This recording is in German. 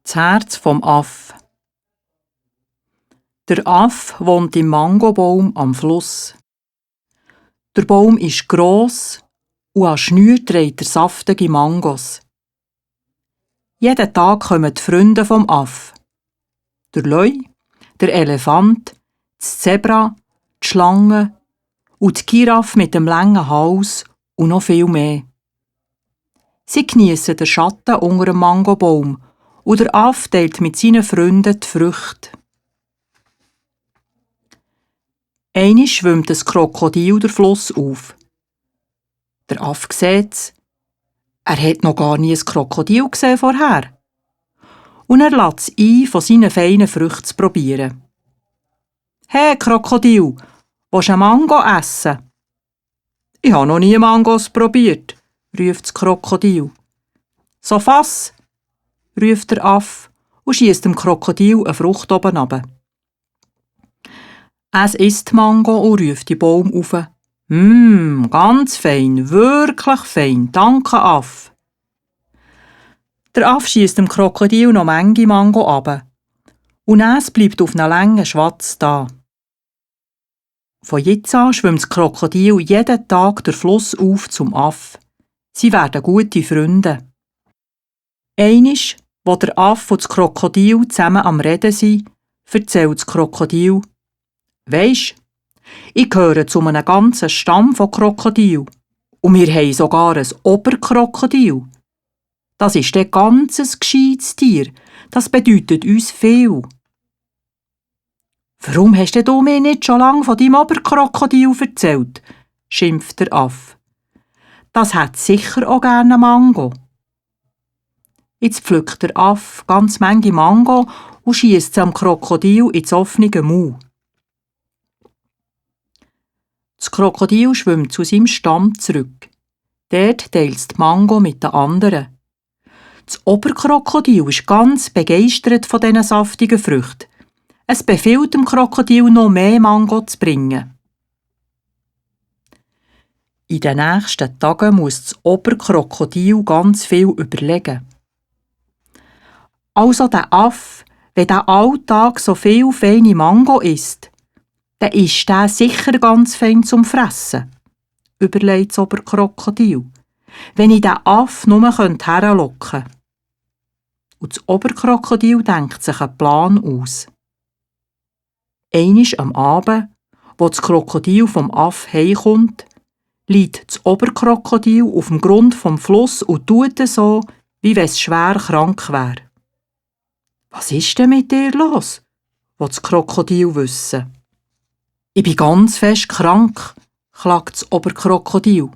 Das Herz vom Aff. Der Aff wohnt im Mangobaum am Fluss. Der Baum ist gross und an Schnüren trägt er saftige Mangos. Jeden Tag kommen die Freunde vom Aff. Der Leu, der Elefant, das Zebra, die Schlange und die Giraffe mit dem langen Hals und noch viel mehr. Sie geniessen den Schatten unter dem Mangobaum und der Aff teilt mit seinen Freunden die Früchte. Einmal schwimmt ein Krokodil den Fluss auf. Der Aff sieht's. Er hat noch gar nie ein Krokodil gesehen vorher. Und er lässt es ein, von seinen feinen Früchten zu probieren. «Hey, Krokodil, willst du einen Mango essen?» «Ich habe noch nie Mangos probiert», ruft das Krokodil. «So fass», ruft der Aff und schiesst dem Krokodil eine Frucht oben runter. Es isst Mango und ruft den Baum auf. Ganz fein, wirklich fein, danke Aff. Der Aff schiesst dem Krokodil noch Menge Mango runter. Und es bleibt auf einem langen Schwatz da. Von jetzt an schwimmt das Krokodil jeden Tag den Fluss auf zum Aff. Sie werden gute Freunde. Einmal, wo der Aff und das Krokodil zusammen am Reden sind, erzählt das Krokodil: «Weisst, ich gehöre zu einem ganzen Stamm von Krokodilen. Und wir haben sogar ein Oberkrokodil. Das ist ein ganzes gescheites Tier. Das bedeutet uns viel.» «Warum hast du mir nicht schon lange von deinem Oberkrokodil erzählt?» schimpft der Aff. «Das hat sicher auch gerne Mango.» Jetzt pflückt der Aff ganz Menge Mango und schiesst sie am Krokodil ins offene Maul. Das Krokodil schwimmt zu seinem Stamm zurück. Dort teilt es die Mango mit den anderen. Das Oberkrokodil ist ganz begeistert von diesen saftigen Früchten. Es befiehlt dem Krokodil, noch mehr Mango zu bringen. In den nächsten Tagen muss das Oberkrokodil ganz viel überlegen. Also der Aff, wenn der Alltag so viel feine Mango isst, dann ist der sicher ganz fein zum Fressen, überlegt das Oberkrokodil, wenn ich den Aff nur herlocken könnte. Und das Oberkrokodil denkt sich einen Plan aus. Einmal am Abend, wo das Krokodil vom Aff heimkommt, liegt das Oberkrokodil auf dem Grund vom Fluss und tut so, wie wenn es schwer krank wäre. «Was ist denn mit dir los?» will das Krokodil wissen. «Ich bin ganz fest krank», klagt das Oberkrokodil.